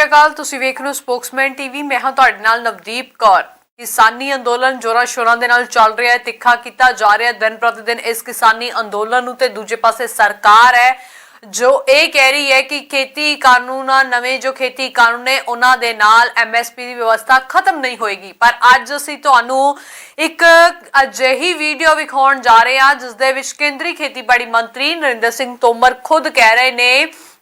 श्री अकाल। तुसीं वेख रहे हो स्पोक्समैन टीवी। मैं हाँ तुहाडे नाल नवदीप कौर। किसानी अंदोलन जोरां शोरां दे नाल चल रहा है, तिखा किया जा रहा है दिन प्रतिदिन इस किसानी अंदोलन नूं। ते दूजे पासे सरकार है जो ये कह रही है कि खेती कानून नवे जो खेती कानून है उन्हां दे नाल MSP की व्यवस्था खत्म नहीं होएगी। पर अज असीं तुहानूं एक अजिही वीडियो विखाउण जा रहे हैं जिस दे विच केंद्रीय खेतीबाड़ी मंत्री नरेंद्र सिंह तोमर खुद कह रहे ने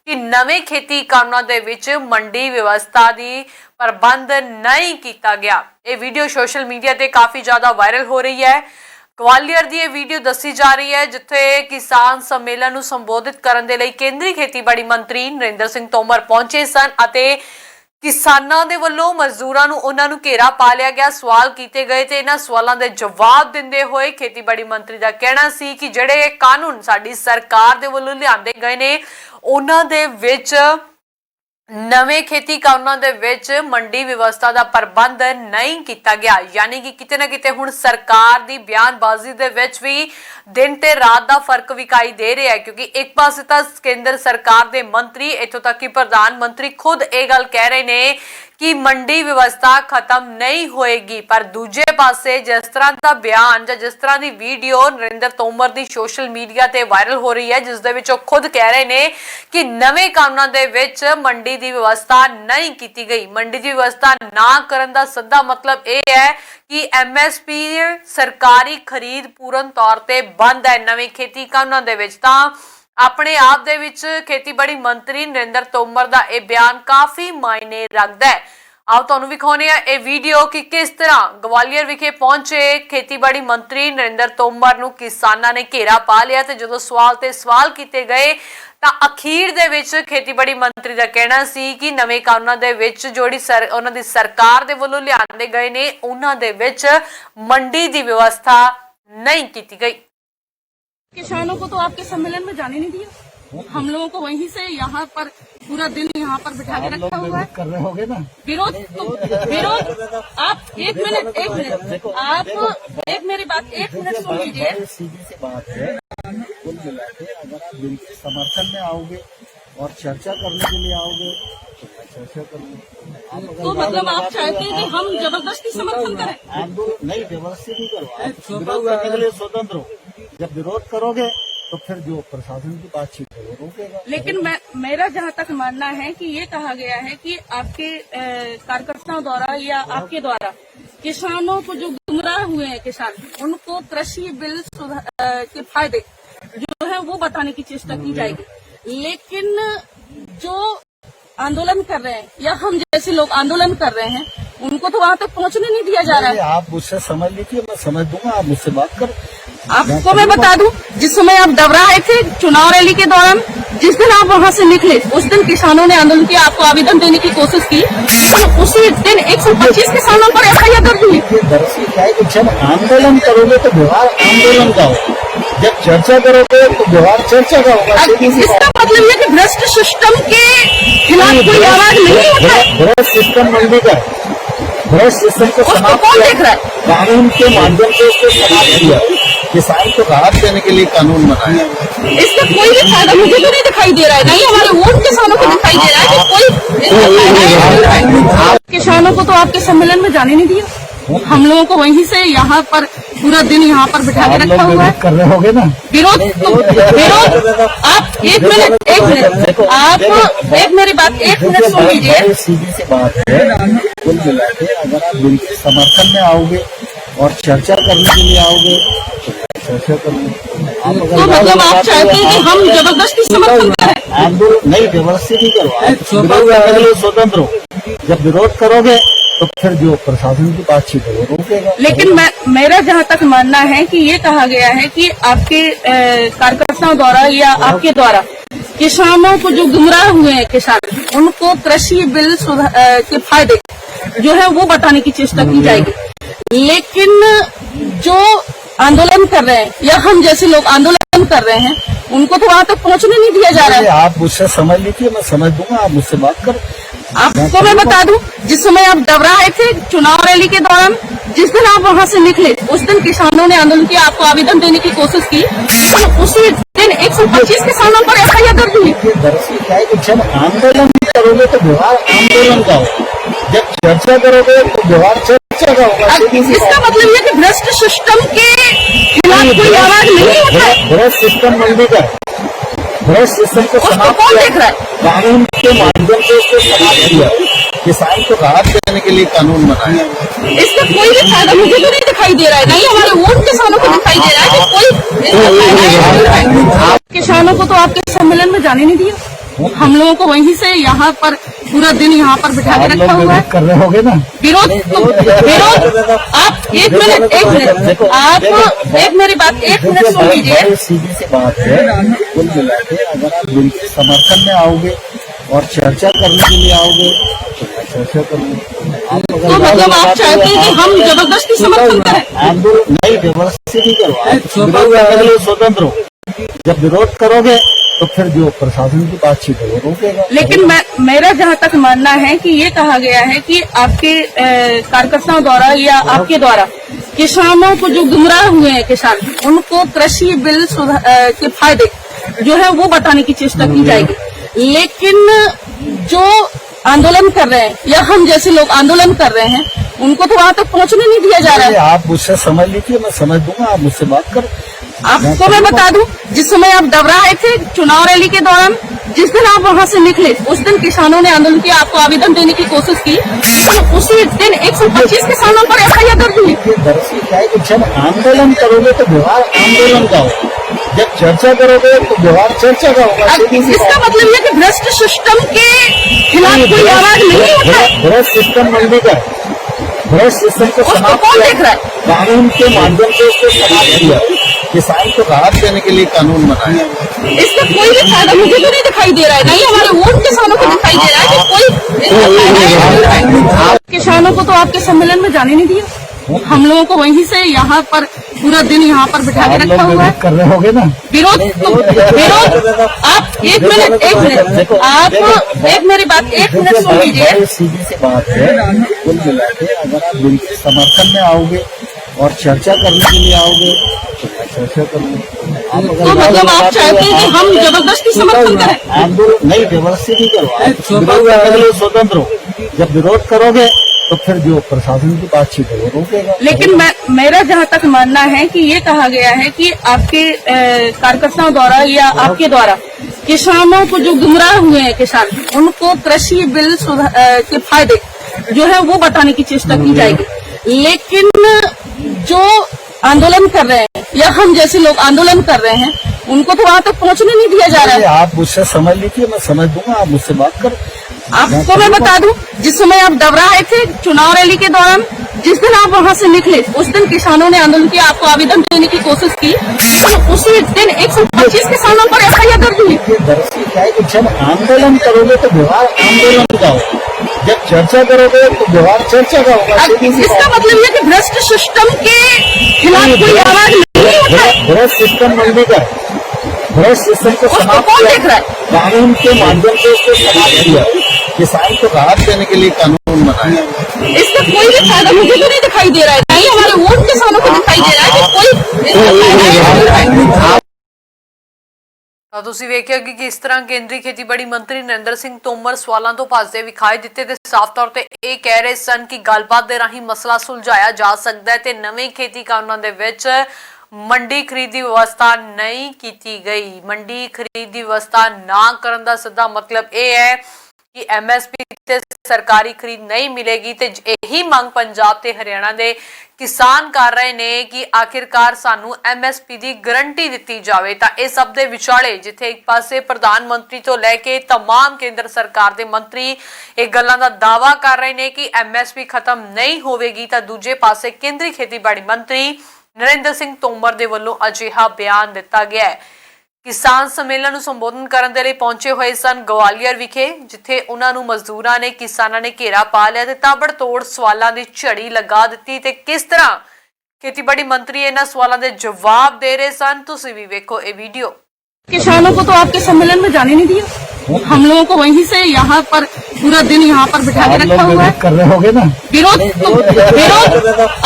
कि नवे खेती कानूनों दे विच मंडी व्यवस्था दी प्रबंध नहीं किया गया। ये वीडियो सोशल मीडिया ते काफी ज्यादा वायरल हो रही है। ग्वालियर दी ये वीडियो दसी जा रही है जिथे किसान सम्मेलन नूं संबोधित करन दे लई केंद्रीय खेतीबाड़ी मंत्री नरेंद्र सिंह तोमर पहुंचे सन अते किसानां दे वल्लों मजदूरां नूं उन्हां नूं घेरा पा लिया गया, सवाल कीते गए ते इन्हां सवालां दे जवाब दिंदे होए खेतीबाड़ी मंत्री दा कहना सी कि जिहड़े कानून साडी सरकार दे वल्लों लिआंदे गए ने उन्हां दे विच नवे खेती कानूनों दे विच मंडी व्यवस्था दा प्रबंध नहीं किया गया। यानी कि किते ना किते हुण सरकार दी बयानबाजी दे विच भी दिन ते रात दा फर्क विखाई दे रहा है, क्योंकि एक पासे तां केंद्र सरकार दे मंत्री इत्थों तक कि प्रधानमंत्री खुद ये गल कह रहे ने कि मंडी व्यवस्था खत्म नहीं होएगी, पर दूजे पासे जिस तरह का बयान या जिस तरह की वीडियो नरेंद्र तोमर की सोशल मीडिया ते वायरल हो रही है जिस दे विच खुद कह रहे ने कि नवे कानूनों दे विच मंडी की व्यवस्था नहीं की गई। मंडी की व्यवस्था ना करन दा सीधा मतलब यह है कि MSP सरकारी खरीद पूर्ण तौर ते बंद है। नवे खेती कानूनों दे विच तां अपने आप दे विच खेतीबाड़ी मंत्री नरेंद्र तोमर दा यह बयान काफी मायने रखता है। आओ तुहानूं विखाउने आ ये वीडियो कि किस तरह ग्वालियर विखे पहुंचे खेतीबाड़ी मंत्री नरेंद्र तोमर नूं किसानां ने घेरा पा लिया ते जदों सवाल ते सवाल कीते गए तां अखीर दे विच खेतीबाड़ी मंत्री दा कहना सी कि नवे कानूनां दे विच जोड़ी उन्हां दी सरकार दे वल्लों लिआंदे गए ने उन्हां दे विच मंडी दी व्यवस्था नहीं कीती गई। किसानों को तो आपके सम्मेलन में जाने नहीं दिया। हम लोगों को वहीं से यहाँ पर पूरा दिन यहाँ पर बिठा के रखा हुआ है। कर रहे होगे ना विरोध आप एक मिनट आप एक मेरी बात एक मिनट सुन लीजिए। सीधी सी बात है, कुल मिला के अगर आप बिल के समर्थन में आओगे और चर्चा करने के लिए आओगे तो मैं चर्चा करूँगा। तो मतलब आप चाहते हैं कि हम जबरदस्ती समर्थन करें? आंदोलन नहीं, जबरदस्ती नहीं करो, आप विरोध करने के लिए स्वतंत्र हो। जब विरोध करोगे तो फिर जो प्रशासन की बातचीत है वो रोकेगा। लेकिन मेरा जहाँ तक मानना है कि ये कहा गया है कि आपके कार्यकर्ताओं द्वारा या आपके द्वारा किसानों को जो गुमराह हुए हैं किसान उनको कृषि बिल के फायदे जो है वो बताने की चेष्टा की जाएगी। लेकिन जो आंदोलन कर रहे हैं या हम जैसे लोग आंदोलन कर रहे हैं उनको तो वहाँ तक पहुँचने नहीं दिया जा रहा है। आप मुझसे समझ लीजिए, मैं समझ दूंगा, आप मुझसे बात करो। आपको मैं बता दूं, जिस समय आप डबरा आए थे चुनाव रैली के दौरान, जिस दिन आप वहां से निकले उस दिन किसानों ने आंदोलन किया, आपको आवेदन देने की कोशिश की, तो उसी दिन 125 किसानों पर FIR दर्ज हुई। दरअसल क्या है कि जब आंदोलन करोगे तो व्यवहार आंदोलन का होगा, जब चर्चा करोगे तो व्यवहार चर्चा का होगा। इसका मतलब ये कि भ्रष्ट सिस्टम के खिलाफ कोई आवाज नहीं होता है। भ्रष्ट सिस्टम मंडी का, भ्रष्ट सिस्टम को समाप्त कौन देख रहा है? कानून के माध्यम से उसको समाप्त किया, किसान को राहत देने के लिए कानून बनाया। इसका कोई भी फायदा मुझे तो नहीं दिखाई दे रहा है, नहीं हमारे वोट किसानों को दिखाई दे रहा है कि कोई इसका फायदा है। किसानों को तो आपके सम्मेलन में जाने नहीं दिया। हम लोगों को वहीं से यहाँ पर पूरा दिन यहाँ पर बिठा के रखा हुआ है। कर रहे होगे ना विरोध आप एक मिनट आप एक मेरी बात एक मिनट सुन लीजिए। सीधी सी बात है, कुल मिला के अगर आप बिल के समर्थन में आओगे और चर्चा करने के लिए आओगे तो मैं चर्चा करूँगा। तो मतलब आप चाहते हैं कि हम जबरदस्ती समर्थन करें? आंदोलन नहीं, जबरदस्ती नहीं करो, आप विरोध करने के लिए स्वतंत्र हो। जब विरोध करोगे तो फिर जो प्रशासन की बातचीत है वो रोकेगा। लेकिन मेरा जहाँ तक मानना है कि ये कहा गया है कि आपके कार्यकर्ताओं द्वारा या आपके द्वारा किसानों को जो गुमराह हुए हैं किसान उनको कृषि बिल के फायदे जो है वो बताने की चेष्टा की जाएगी। लेकिन जो आंदोलन कर रहे हैं या हम जैसे लोग आंदोलन कर रहे हैं उनको तो वहाँ तक पहुँचने नहीं दिया जा रहा है। आप मुझसे समझ लीजिए, मैं समझ दूंगा, आप मुझसे बात करो। आपको मैं बता दूं, जिस समय आप डबरा आए थे चुनाव रैली के दौरान, जिस दिन आप वहां से निकले उस दिन किसानों ने आंदोलन किया, आपको आवेदन देने की कोशिश की, तो उसी दिन 125 किसानों पर FIR दर्ज हुई। दरअसल क्या है कि जब आंदोलन करोगे तो व्यवहार आंदोलन का होगा, जब चर्चा करोगे तो व्यवहार चर्चा का होगा। इसका मतलब ये कि भ्रष्ट सिस्टम के खिलाफ कोई आवाज नहीं उठा है। भ्रष्ट सिस्टम मंडी का भ्रष्ट सिस्टम को उसको समाप्त कौन किया, देख रहा है? कानून के माध्यम से उसको समाप्त किया, किसान को राहत देने के लिए कानून बनाया। इसका कोई भी फायदा मुझे तो नहीं दिखाई दे रहा है, नहीं हमारे वोट किसानों को दिखाई दे रहा है कि कोई इसका फायदा है। किसानों को तो आपके सम्मेलन में जाने नहीं दिया, हम लोगों को वहीं से यहाँ पर पूरा दिन यहाँ पर बिठा के आप रखा लोग हुआ है। विरोध कर रहे होगे ना, विरोध आप एक मिनट आप एक मेरी बात एक मिनट सुन लीजिए। बहुत सीधी सी बात है, कुल मिला के अगर आप बिल के समर्थन में आओगे और चर्चा करने के लिए आओगे तो मैं चर्चा करूंगा। तो मतलब आप चाहते हैं कि हम जबरदस्ती समर्थन करें? आंदोलन नहीं, जबरदस्ती नहीं करो, आप विरोध करने के लिए स्वतंत्र हो। जब विरोध करोगे तो फिर जो प्रशासन की बातचीत है वो रोकेगा। लेकिन मेरा जहाँ तक मानना है कि ये कहा गया है कि आपके कार्यकर्ताओं द्वारा या आपके द्वारा किसानों को जो गुमराह हुए हैं किसान, उनको कृषि बिल के फायदे जो है वो बताने की चेष्टा की जाएगी। लेकिन जो आंदोलन कर रहे हैं या हम जैसे लोग आंदोलन कर रहे हैं उनको तो वहाँ तक पहुँचने नहीं दिया जा रहा है। आप मुझसे समझ लीजिए, मैं समझ दूंगा, आप मुझसे बात करो। आपको मैं बता दूं, जिस समय आप डबरा आए थे चुनाव रैली के दौरान, जिस दिन आप वहां से निकले उस दिन किसानों ने आंदोलन किया, आपको आवेदन देने की कोशिश की, तो उसी दिन 125 किसानों पर FIR दर्ज हुई। दरअसल क्या है कि जब आंदोलन करोगे तो व्यवहार आंदोलन का होगा, जब चर्चा करोगे तो व्यवहार चर्चा का होगा। इसका मतलब ये कि भ्रष्ट सिस्टम के खिलाफ कोई आवाज नहीं उठा है। भ्रष्ट सिस्टम मंडी का भ्रष्ट सिस्टम को उसको समाप्त कौन किया, देख रहा है? कानून के माध्यम से उसको समाप्त किया, किसान को राहत देने के लिए कानून बनाया। इसका कोई भी फायदा मुझे तो नहीं दिखाई दे रहा है, नहीं हमारे वोट किसानों को दिखाई दे रहा है कि कोई इसका फायदा है। किसानों को तो आपके सम्मेलन में जाने नहीं दिया, हम लोगों को वहीं से यहाँ पर पूरा दिन यहाँ पर बिठा के आप रखा लोग हुआ है। विरोध कर रहे होगे ना, विरोध आप एक मिनट आप एक मेरी बात एक मिनट सुन लीजिए। बहुत सीधी सी बात है, कुल मिला के अगर आप बिल के समर्थन में आओगे और चर्चा करने के लिए आओगे तो मैं चर्चा करूंगा। तो मतलब आप चाहते हैं कि हम जबरदस्ती समर्थन करें? आंदोलन नहीं, जबरदस्ती नहीं करो, आप विरोध करने के लिए स्वतंत्र हो। जब विरोध करोगे तो फिर जो प्रशासन की बातचीत है वो रोकेगा। लेकिन मेरा जहाँ तक मानना है कि ये कहा गया है कि आपके कार्यकर्ताओं द्वारा या आपके द्वारा किसानों को जो गुमराह हुए हैं किसान, उनको कृषि बिल के फायदे जो है वो बताने की चेष्टा की जाएगी। लेकिन जो आंदोलन कर रहे हैं या हम जैसे लोग आंदोलन कर रहे हैं उनको तो वहाँ तक पहुँचने नहीं दिया जा रहा है। आप मुझसे समझ लीजिए, मैं समझ दूंगा, आप मुझसे बात करो। आपको मैं बता दूं, जिस समय आप डबरा आए थे चुनाव रैली के दौरान, जिस दिन आप वहां से निकले उस दिन किसानों ने आंदोलन किया, आपको आवेदन देने की कोशिश की, तो उसी दिन 125 किसानों पर FIR दर्ज हुई। दरअसल क्या है कि जब आंदोलन करोगे तो व्यवहार आंदोलन का होगा, जब चर्चा करोगे तो व्यवहार चर्चा का होगा। इसका मतलब ये कि भ्रष्ट सिस्टम के खिलाफ कोई आवाज नहीं उठा है। भ्रष्ट सिस्टम मंडी का भ्रष्ट सिस्टम को उसको समाप्त कौन किया, देख रहा है? कानून के माध्यम से उसको समाप्त किया, किसान को राहत देने के लिए कानून बनाया। इसका कोई भी फायदा मुझे तो नहीं दिखाई दे रहा है, नहीं हमारे वोट किसानों को दिखाई दे रहा है कि कोई इसका फायदा है। ਤਾਂ ਤੁਸੀਂ ਵੇਖਿਆ ਕਿ ਕਿਸ ਤਰ੍ਹਾਂ ਕੇਂਦਰੀ ਖੇਤੀਬਾੜੀ ਮੰਤਰੀ ਨਰਿੰਦਰ ਸਿੰਘ ਤੋਮਰ ਸਵਾਲਾਂ ਤੋਂ ਭੱਜਦੇ ਵਿਖਾਈ ਦਿੱਤੇ ਤੇ ਸਾਫ਼ ਤੌਰ ਤੇ ਇਹ ਕਹਿ ਰਹੇ ਸਨ ਕਿ ਗੱਲਬਾਤ ਦੇ ਰਾਹੀਂ ਮਸਲਾ ਸੁਲਝਾਇਆ ਜਾ ਸਕਦਾ ਹੈ ਤੇ ਨਵੇਂ ਖੇਤੀ ਕਾਨੂੰਨਾਂ ਦੇ ਵਿੱਚ ਮੰਡੀ ਖਰੀਦ ਦੀ ਵਿਵਸਥਾ ਨਹੀਂ ਕੀਤੀ ਗਈ। ਮੰਡੀ ਖਰੀਦ ਦੀ ਵਿਵਸਥਾ ਨਾ ਕਰਨ ਦਾ ਸਿੱਧਾ ਮਤਲਬ ਇਹ ਹੈ ਕਿ MSP ਤੇ ਸਰਕਾਰੀ ਖਰੀਦ ਨਹੀਂ ਮਿਲੇਗੀ ਤੇ ਇਹੀ ਮੰਗ ਪੰਜਾਬ ਤੇ ਹਰਿਆਣਾ ਦੇ ਕਿਸਾਨ ਕਰ ਰਹੇ ਨੇ ਕਿ ਆਖਿਰਕਾਰ ਸਾਨੂੰ MSP ਦੀ ਗਰੰਟੀ ਦਿੱਤੀ ਜਾਵੇ। ਤਾਂ ਇਹ ਸਭ ਦੇ ਵਿਚਾਲੇ ਜਿੱਥੇ ਇੱਕ ਪਾਸੇ ਪ੍ਰਧਾਨ ਮੰਤਰੀ ਤੋਂ ਲੈ ਕੇ तमाम ਕੇਂਦਰ ਸਰਕਾਰ ਦੇ ਮੰਤਰੀ ਇਹ ਗੱਲਾਂ ਦਾ ਦਾਅਵਾ ਕਰ ਰਹੇ ਨੇ ਕਿ MSP ਖਤਮ ਨਹੀਂ ਹੋਵੇਗੀ, ਤਾਂ ਦੂਜੇ ਪਾਸੇ ਕੇਂਦਰੀ ਖੇਤੀਬਾੜੀ ਮੰਤਰੀ ਨਰਿੰਦਰ ਸਿੰਘ ਤੋਮਰ ਦੇ ਵੱਲੋਂ ਅਜਿਹਾ ਬਿਆਨ ਦਿੱਤਾ ਗਿਆ ਹੈ। किसान सम्मेलन ਨੂੰ ਸੰਬੋਧਨ ਕਰਨ ਦੇ ਲਈ ਪਹੁੰਚੇ ਹੋਏ ਸਨ ਗਵਾਲੀਅਰ ਵਿਖੇ, ਜਿੱਥੇ ਉਹਨਾਂ ਨੂੰ ਮਜ਼ਦੂਰਾਂ ਨੇ ਕਿਸਾਨਾਂ ਨੇ ਘੇਰਾ ਪਾ ਲਿਆ ਤੇ ਤਾਬੜਤੋੜ ਸਵਾਲਾਂ ਦੀ ਝੜੀ ਲਗਾ ਦਿੱਤੀ ਤੇ ਕਿਸ ਤਰ੍ਹਾਂ ਖੇਤੀਬਾੜੀ ਮੰਤਰੀ ਇਹਨਾਂ ਸਵਾਲਾਂ ਦੇ ਜਵਾਬ ਦੇ ਰਹੇ ਸਨ। ਤੁਸੀਂ ਵੀ ਵੇਖੋ ਇਹ ਵੀਡੀਓ। किसानों को तो आपके सम्मेलन में जाने नहीं दिया, हम लोगों को वहीं से यहाँ पर पूरा दिन यहाँ पर बिठा के आप रखा लोग हुआ है। विरोध कर रहे होगे ना, विरोध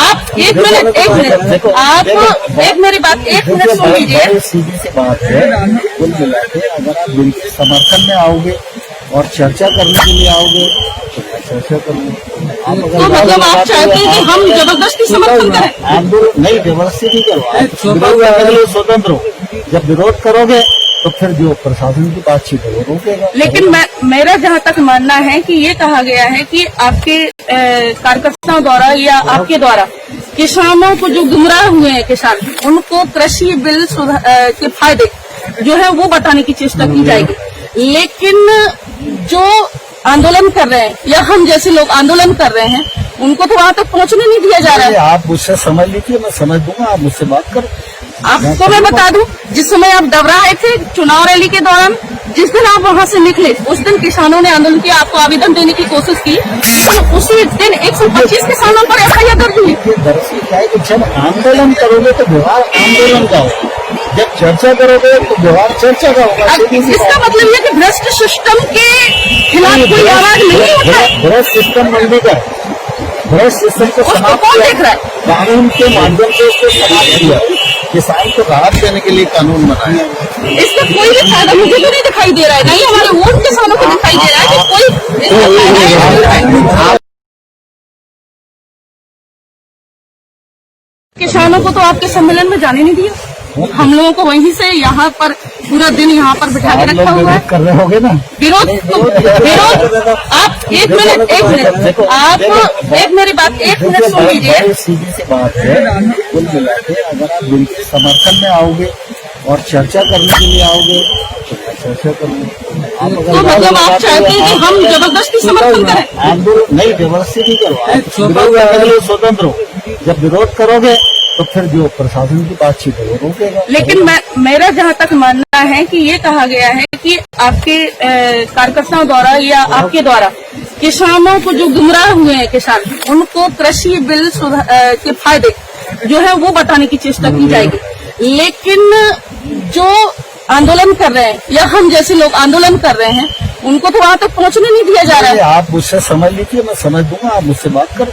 आप एक मिनट आप एक मेरी बात एक मिनट सुन लीजिए। बहुत सीधी सी बात है, कुल मिला के अगर आप बिल के समर्थन में आओगे और चर्चा करने के लिए आओगे तो मैं चर्चा करूंगा। आप तो मतलब आप चाहते हैं कि हम जबरदस्ती समर्थन करें? आंदोलन नहीं, जबरदस्ती नहीं करवा, विरोध करने के लिए स्वतंत्र हो। जब विरोध करोगे तो फिर जो प्रशासन की बातचीत है वो रोकेगा। लेकिन मेरा जहाँ तक मानना है कि ये कहा गया है कि आपके कार्यकर्ताओं द्वारा या आपके द्वारा किसानों को जो गुमराह हुए हैं किसान, उनको कृषि बिल के फायदे जो है वो बताने की चेष्टा की जाएगी। लेकिन जो आंदोलन कर रहे हैं या हम जैसे लोग आंदोलन कर रहे हैं उनको तो वहाँ तक पहुँचने नहीं दिया जा रहा है। आप मुझसे समझ लीजिए, मैं समझ दूंगा, आप मुझसे बात करो। आपको मैं बता दूं, जिस समय आप डबरा आए थे चुनाव रैली के दौरान, जिस दिन आप वहां से निकले उस दिन किसानों ने आंदोलन किया, आपको आवेदन देने की कोशिश की, तो उसी दिन 125 किसानों पर FIR दर्ज हुई। दरअसल क्या है कि जब आंदोलन करोगे तो व्यवहार आंदोलन का होगा, जब चर्चा करोगे तो व्यवहार चर्चा का होगा। इसका मतलब ये कि भ्रष्ट सिस्टम के खिलाफ कोई आवाज नहीं उठा है। भ्रष्ट सिस्टम मंडी का, भ्रष्ट सिस्टम को उसको समाप्त कौन किया, देख रहा है? कानून के माध्यम से उसको समाप्त किया, किसान को राहत देने के लिए कानून बनाया। इसका कोई भी फायदा मुझे तो नहीं दिखाई दे रहा है, नहीं हमारे वोट किसानों को दिखाई दे रहा है कि कोई इसका फायदा है। किसानों को तो आपके सम्मेलन में जाने नहीं दिया, हम लोगों को वहीं से यहाँ पर पूरा दिन यहाँ पर बिठा के रखा हुआ है। कर रहे होगे ना विरोध आप एक मिनट आप एक मेरी बात एक मिनट सुन लीजिए। सीधी सी बात है, कुल मिला के अगर आप बिल के समर्थन में आओगे और चर्चा करने के लिए आओगे तो मैं चर्चा करूंगा। तो मतलब आप चाहते हैं कि हम जबरदस्ती समर्थन करें? आंदोलन नहीं, जबरदस्ती नहीं करवा, विरोध करने के लिए स्वतंत्र हो। जब विरोध करोगे तो फिर जो प्रशासन की बातचीत है वो रोकेगा। लेकिन मेरा जहाँ तक मानना है कि ये कहा गया है कि आपके कार्यकर्ताओं द्वारा या आपके द्वारा किसानों को जो गुमराह हुए हैं किसान, उनको कृषि बिल के फायदे जो है वो बताने की चेष्टा की जाएगी। लेकिन जो आंदोलन कर रहे हैं या हम जैसे लोग आंदोलन कर रहे हैं उनको तो वहाँ तक पहुँचने नहीं दिया जा रहा है। आप मुझसे समझ लीजिए, मैं समझ दूंगा, आप मुझसे बात करो।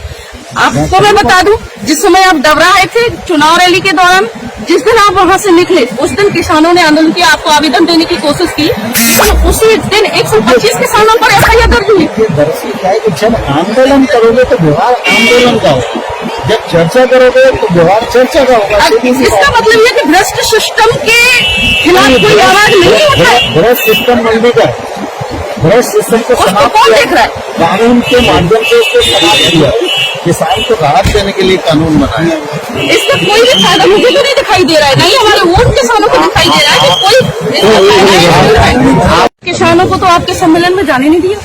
आपको मैं बता दूं, जिस समय आप डबरा आए थे चुनाव रैली के दौरान, जिस दिन आप वहां से निकले उस दिन किसानों ने आंदोलन किया, आपको आवेदन देने की कोशिश की, तो उसी दिन 125 किसानों पर FIR दर्ज हुई। दरअसल क्या है कि जब आंदोलन करोगे तो व्यवहार आंदोलन का होगा, जब चर्चा करोगे तो व्यवहार चर्चा का होगा। इसका मतलब ये कि भ्रष्ट सिस्टम के खिलाफ कोई आवाज नहीं उठा है। भ्रष्ट सिस्टम मंडी का, भ्रष्ट सिस्टम को उसको समाप्त कौन किया, देख रहा है? कानून के माध्यम से उसको समाप्त किया, किसान को राहत देने के लिए कानून बनाया। इसका कोई भी फायदा मुझे तो नहीं दिखाई दे रहा है, नहीं हमारे वोट किसानों को दिखाई दे रहा है कि कोई इसका फायदा है। किसानों को तो आपके सम्मेलन में जाने नहीं दिया,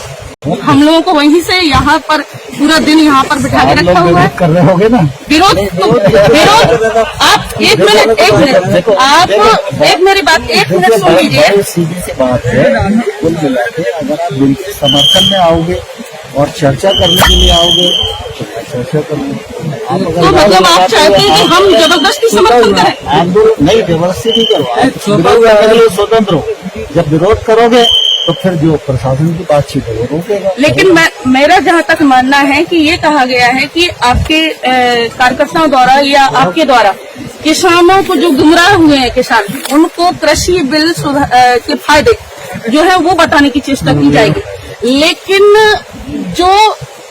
हम लोगों को वहीं से यहाँ पर पूरा दिन यहाँ पर बिठा के रखा हुआ है। कर रहे होगे ना विरोध आप एक मिनट आप एक मेरी बात एक मिनट सुन लीजिए। सीधी सी बात है, कुल मिला के अगर आप बिल के समर्थन में आओगे और चर्चा करने के लिए आओगे तो मैं चर्चा करूंगा। तो मतलब आप चाहते हैं कि हम जबरदस्ती समर्थन करें? आंदोलन नहीं, जबरदस्ती नहीं करवा, विरोध करने के लिए स्वतंत्र हो। जब विरोध करोगे तो फिर जो प्रशासन की बातचीत है वो रोकेगा। लेकिन मेरा जहाँ तक मानना है कि ये कहा गया है कि आपके कार्यकर्ताओं द्वारा या आपके द्वारा किसानों को जो गुमराह हुए हैं किसान, उनको कृषि बिल के फायदे जो है वो बताने की चेष्टा की जाएगी। लेकिन जो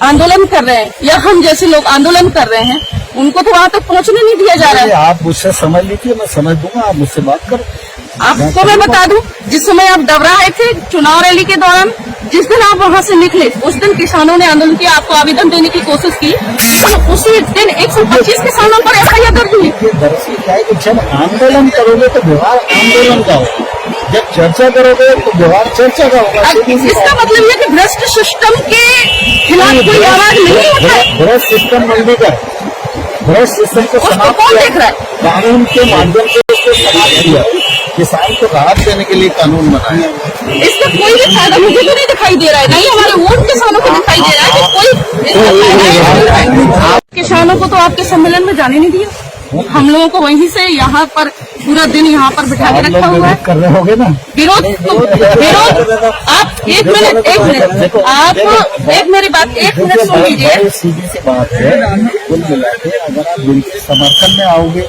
आंदोलन कर रहे हैं या हम जैसे लोग आंदोलन कर रहे हैं उनको तो वहाँ तक पहुँचने नहीं दिया जा रहा है। आप मुझसे समझ लीजिए, मैं समझ दूंगा, आप मुझसे बात करो। आपको मैं बता दूं, जिस समय आप डबरा आए थे चुनाव रैली के दौरान, जिस दिन आप वहां से निकले उस दिन किसानों ने आंदोलन किया, आपको आवेदन देने की कोशिश की, तो उसी दिन 125 किसानों पर FIR दर्ज हुई। दरअसल क्या है कि जब आंदोलन करोगे तो व्यवहार आंदोलन का होगा, जब चर्चा करोगे तो व्यवहार चर्चा का होगा। इसका मतलब ये कि भ्रष्ट सिस्टम के खिलाफ कोई आवाज नहीं उठा है। भ्रष्ट सिस्टम मंडी का, भ्रष्ट सिस्टम को उसको समाप्त कौन किया, देख रहा है? कानून के माध्यम से उसको समाप्त किया, किसान को राहत देने के लिए कानून बनाया। इसका कोई भी फायदा मुझे तो नहीं दिखाई दे रहा है, नहीं हमारे वोट किसानों को दिखाई दे रहा है कि कोई इसका फायदा है। किसानों को तो आपके सम्मेलन में जाने नहीं दिया, हम लोगों को वहीं से यहाँ पर पूरा दिन यहाँ पर बिठा के रखा हुआ है। कर रहे होगे ना विरोध आप एक मिनट आप एक मेरी बात एक मिनट सुन लीजिए। सीधी सी बात है, कुल मिला के अगर आप बिल के समर्थन में आओगे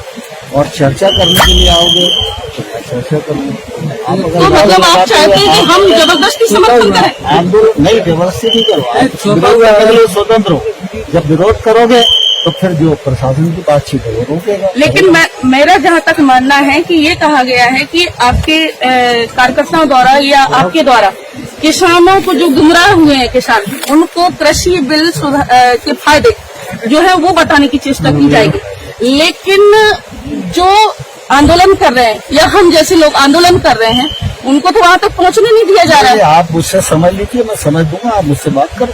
और चर्चा करने के लिए आओगे तो मैं चर्चा करूंगा। तो मतलब आप चाहते हैं कि हम जबरदस्ती समर्थन करें? आंदोलन नहीं, जबरदस्ती नहीं करो, विरोध करने के लिए स्वतंत्र हो। जब विरोध करोगे तो फिर जो प्रशासन की बातचीत है वो रोकेगा। लेकिन मेरा जहाँ तक मानना है कि ये कहा गया है कि आपके कार्यकर्ताओं द्वारा या आपके द्वारा किसानों को जो गुमराह हुए हैं किसान, उनको कृषि बिल के फायदे जो है वो बताने की चेष्टा की जाएगी। लेकिन जो आंदोलन कर रहे हैं या हम जैसे लोग आंदोलन कर रहे हैं, उनको तो वहाँ तक पहुँचने नहीं दिया जा रहा है। आप मुझसे समझ लीजिए, मैं समझ दूंगा, आप मुझसे बात करो।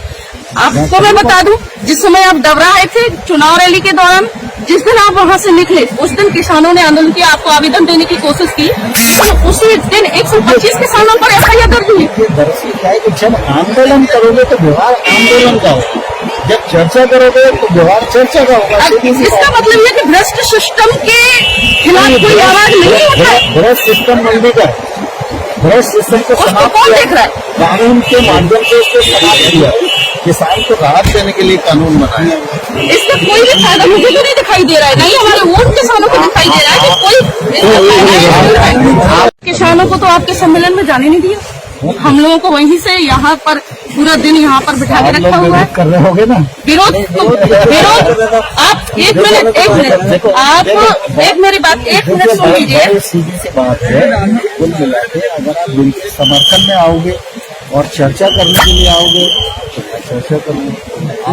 आपको मैं बता दूं, जिस समय आप डबरा आए थे चुनाव रैली के दौरान, जिस दिन आप वहां से निकले उस दिन किसानों ने आंदोलन किया, आपको आवेदन देने की कोशिश की, तो उसी दिन 125 किसानों पर FIR दर्ज हुई। दरअसल क्या है कि जब आंदोलन करोगे तो व्यवहार आंदोलन का होगा, जब चर्चा करोगे तो व्यवहार चर्चा का होगा। इसका मतलब ये कि भ्रष्ट सिस्टम के खिलाफ कोई आवाज नहीं उठा है। भ्रष्ट सिस्टम मंडी का, भ्रष्ट सिस्टम को उसको समाप्त कौन किया, देख रहा है? कानून के माध्यम से उसको समाप्त किया, किसान को राहत देने के लिए कानून बनाया। इसका कोई भी फायदा मुझे तो नहीं दिखाई दे रहा है, नहीं हमारे वोट किसानों को दिखाई दे रहा है कि कोई इसका फायदा है। किसानों को तो आपके सम्मेलन में जाने नहीं दिया, हम लोगों को वहीं से यहाँ पर पूरा दिन यहाँ पर बिठा के आप रखा लोग हुआ है। विरोध कर रहे होगे ना? विरोध आप एक मिनट आप एक मेरी बात 1 मिनट सुन लीजिए। बहुत सीधी सी बात है, कुल मिला के अगर आप बिल के समर्थन में आओगे और चर्चा करने के लिए आओगे तो मैं चर्चा करूंगा।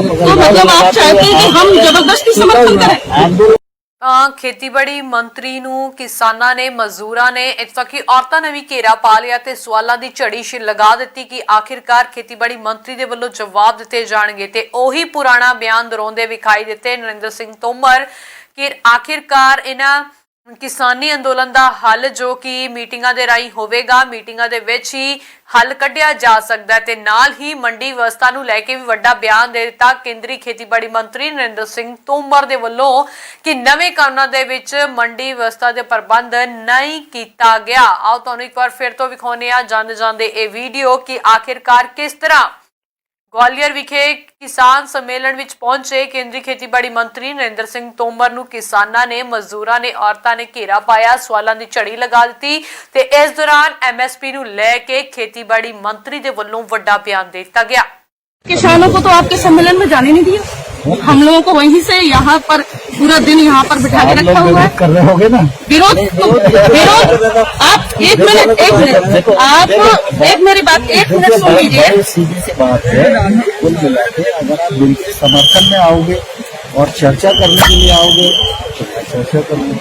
तो मतलब आप चाहते हैं कि हम जबरदस्ती समर्थन करें? आंदोलन ਖੇਤੀਬਾੜੀ ਮੰਤਰੀ ਨੂੰ ਕਿਸਾਨਾਂ ਨੇ, ਮਜ਼ਦੂਰਾਂ ਨੇ, ਇੱਥੋਂ ਤੱਕ ਕਿ ਔਰਤਾਂ ਨੇ ਵੀ ਘੇਰਾ ਪਾ ਲਿਆ ਤੇ ਸਵਾਲਾਂ ਦੀ ਝੜੀ ਲਗਾ ਦਿੱਤੀ ਕਿ ਆਖਿਰਕਾਰ ਖੇਤੀਬਾੜੀ ਮੰਤਰੀ ਦੇ ਵੱਲੋਂ ਜਵਾਬ ਦਿੱਤੇ ਜਾਣਗੇ ਤੇ ਉਹੀ ਪੁਰਾਣਾ ਬਿਆਨ ਦੁਹਰਾਉਂਦੇ ਵਿਖਾਈ ਦਿੱਤੇ ਨਰਿੰਦਰ ਸਿੰਘ ਤੋਮਰ ਕਿ ਆਖਿਰਕਾਰ ਇਹਨਾਂ ਕਿਸਾਨੀ ਅੰਦੋਲਨ ਦਾ ਹੱਲ ਜੋ ਕਿ ਮੀਟਿੰਗਾਂ ਦੇ ਰਾਹੀਂ ਹੋਵੇਗਾ, ਮੀਟਿੰਗਾਂ ਦੇ ਵਿੱਚ ਹੀ ਹੱਲ ਕੱਢਿਆ ਜਾ ਸਕਦਾ ਤੇ ਨਾਲ ਹੀ ਮੰਡੀ ਵਿਵਸਥਾ ਨੂੰ ਲੈ ਕੇ ਵੀ ਵੱਡਾ ਬਿਆਨ ਦੇ ਦਿੱਤਾ ਕੇਂਦਰੀ ਖੇਤੀਬਾੜੀ ਮੰਤਰੀ ਨਰਿੰਦਰ ਸਿੰਘ ਤੋਮਰ ਦੇ ਵੱਲੋਂ ਕਿ ਨਵੇਂ ਕਾਨੂੰਨਾਂ ਦੇ ਵਿੱਚ ਮੰਡੀ ਵਿਵਸਥਾ ਦੇ ਪ੍ਰਬੰਧ ਨਹੀਂ ਕੀਤਾ ਗਿਆ। ਆਓ ਤੁਹਾਨੂੰ ਇੱਕ ਵਾਰ ਫਿਰ ਤੋਂ ਵਿਖਾਉਂਦੇ ਆ ਜਾਂਦੇ ਜਾਂਦੇ ਇਹ ਵੀਡੀਓ ਕਿ ਆਖਿਰਕਾਰ ਕਿਸ ਤਰ੍ਹਾਂ ग्वालियर विखे किसान सम्मेलन विच पहुंचे केंद्रीय खेतीबाड़ी मंत्री नरेंद्र सिंह तोमर नूं किसानां ने, मजदूरां ने, औरतां ने घेरा पाया, सवालां दी झड़ी लगा दी ते इस दौरान MSP नूं लैके खेतीबाड़ी मंत्री दे वल्लों वड्डा बयान दे दिता गया। किसानों को तो आपके सम्मेलन में जाने नहीं दिया, हम लोगों को वहीं से यहाँ पर पूरा दिन यहाँ पर बिठा के रखा हुआ है। कर रहे होगे ना? विरोध आप एक मिनट आप एक मेरी बात 1 मिनट सुन लीजिए। बहुत सीधी सी बात है, कुल मिला के अगर आप बिल के समर्थन में आओगे और चर्चा करने के लिए आओगे तो मैं चर्चा करूंगा।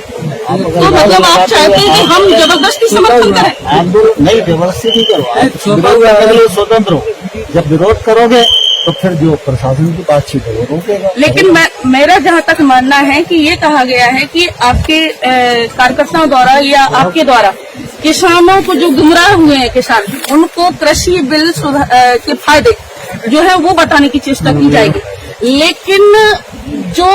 तो मतलब आप चाहते हैं कि हम जबरदस्ती समर्थन करें? आंदोलन नहीं, जबरदस्ती नहीं करो, विरोध करने के लिए स्वतंत्र हो। जब विरोध करोगे तो फिर जो प्रशासन की बातचीत है वो रोकेगा। लेकिन मेरा जहाँ तक मानना है कि ये कहा गया है कि आपके कार्यकर्ताओं द्वारा या आपके द्वारा किसानों को जो गुमराह हुए हैं किसान, उनको कृषि बिल के फायदे जो है वो बताने की चेष्टा की जाएगी। लेकिन जो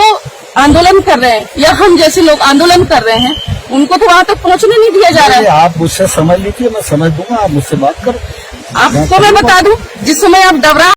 आंदोलन कर रहे हैं या हम जैसे लोग आंदोलन कर रहे हैं, उनको तो वहाँ तक पहुँचने नहीं दिया जा रहा है। आप मुझसे समझ लीजिए, मैं समझ दूंगा, आप मुझसे बात करो। आपको मैं बता दूं, जिस समय आप डबरा